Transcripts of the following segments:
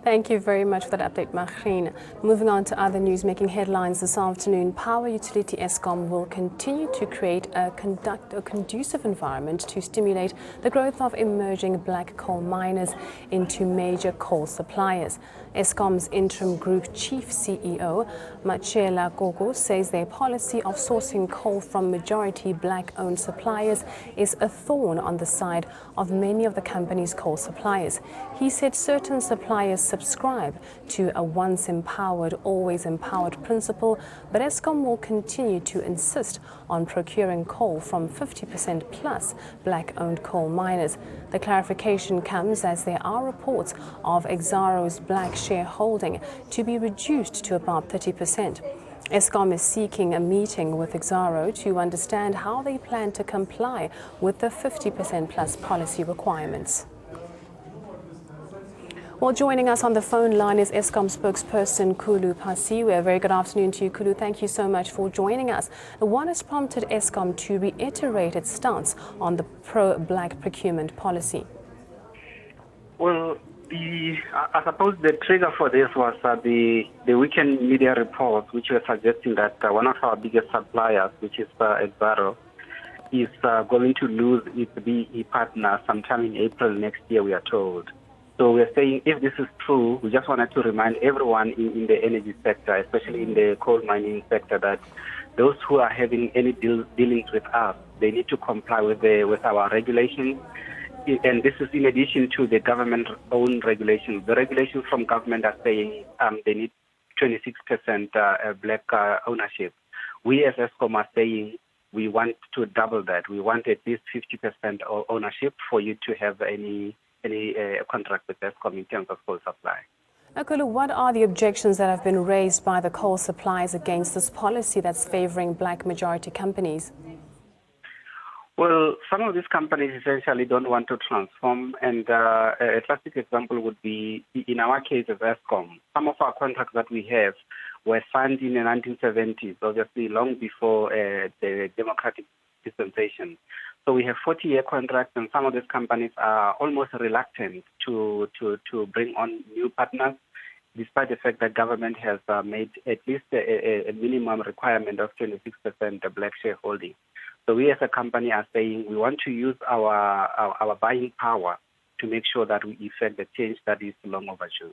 Thank you very much for that update, Machrine. Moving on to other news making headlines this afternoon, power utility Eskom will continue to create a conducive environment to stimulate the growth of emerging black coal miners into major coal suppliers. Eskom's interim group chief CEO, Machela Gogo, says their policy of sourcing coal from majority black-owned suppliers is a thorn on the side of many of the company's coal suppliers. He said certain suppliers subscribe to a once empowered, always empowered principle, but Eskom will continue to insist on procuring coal from 50% plus black-owned coal miners. The clarification comes as there are reports of Exxaro's black shareholding to be reduced to about 30%. Eskom is seeking a meeting with Exxaro to understand how they plan to comply with the 50% plus policy requirements. Well, joining us on the phone line is Eskom spokesperson Khulu Phasiwe. A very good afternoon to you, Khulu. Thank you so much for joining us. What has prompted Eskom to reiterate its stance on the pro-black procurement policy? Well, I suppose the trigger for this was the weekend media reports, which were suggesting that one of our biggest suppliers, which is Exxaro, is going to lose its BE partner sometime in April next year, we are told. So we're saying if this is true, we just wanted to remind everyone in the energy sector, especially in the coal mining sector, that those who are having any dealings with us, they need to comply with our regulations. And this is in addition to the government-own regulations. The regulations from government are saying they need 26% black ownership. We as Eskom are saying we want to double that. We want at least 50% ownership for you to have any contract with Eskom in terms of coal supply. Khulu, what are the objections that have been raised by the coal suppliers against this policy that's favoring black majority companies? Well, some of these companies essentially don't want to transform, and a classic example would be, in our case as Eskom, some of our contracts that we have were signed in the 1970s, obviously long before the democratic dispensation. So we have 40-year contracts, and some of these companies are almost reluctant to bring on new partners, despite the fact that government has made at least a minimum requirement of 26% black shareholding. So we as a company are saying we want to use our buying power to make sure that we effect the change that is long overdue.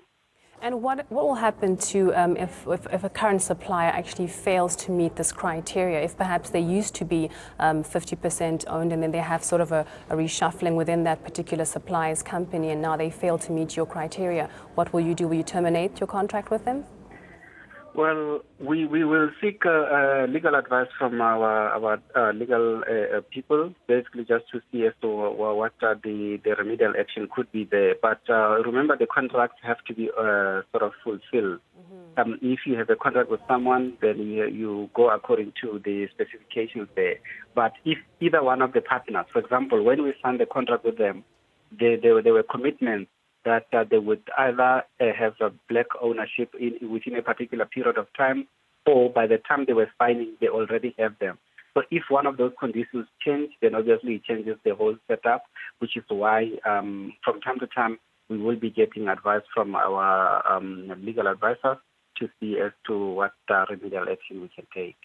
And what will happen to if a current supplier actually fails to meet this criteria? If perhaps they used to be 50% owned and then they have sort of a reshuffling within that particular supplier's company and now they fail to meet your criteria, what will you do? Will you terminate your contract with them? Well, we will seek legal advice from our legal people, basically just to see as to what the remedial action could be there. But remember, the contracts have to be sort of fulfilled. If you have a contract with someone, then you go according to the specifications there. But if either one of the partners, for example, when we signed the contract with them, there were commitments that they would either have a black ownership within a particular period of time, or by the time they were signing, they already have them. So if one of those conditions change, then obviously it changes the whole setup, which is why from time to time we will be getting advice from our legal advisors to see as to what remedial action we can take.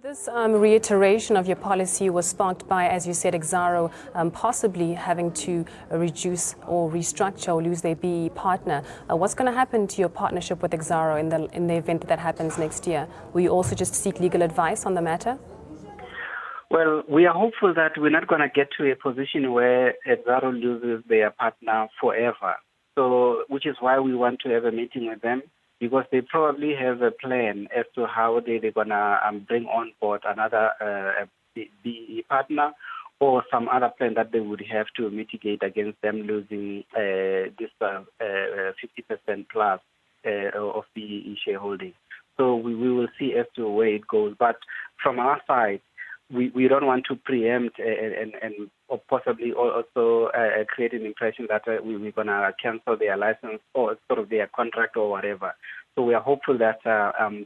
This reiteration of your policy was sparked by, as you said, Exxaro possibly having to reduce or restructure or lose their BE partner. What's going to happen to your partnership with Exxaro in the event that happens next year? Will you also just seek legal advice on the matter? Well, we are hopeful that we're not going to get to a position where Exxaro loses their partner forever. So, which is why we want to have a meeting with them, because they probably have a plan as to how they're going to bring on board another BE partner, or some other plan that they would have to mitigate against them losing this 50% plus of BE shareholding. So we will see as to where it goes. But from our side, we don't want to preempt and possibly also create an impression that we're going to cancel their license or sort of their contract or whatever. So we are hopeful that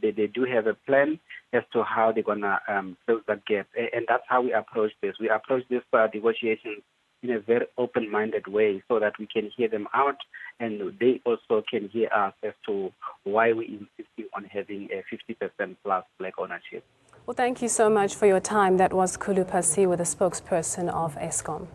they do have a plan as to how they're going to close that gap. And that's how we approach this. We approach this negotiations in a very open-minded way so that we can hear them out and they also can hear us as to why we're insisting on having a 50% plus black ownership. Well, thank you so much for your time. That was Khulu Phasi, with the spokesperson of Eskom.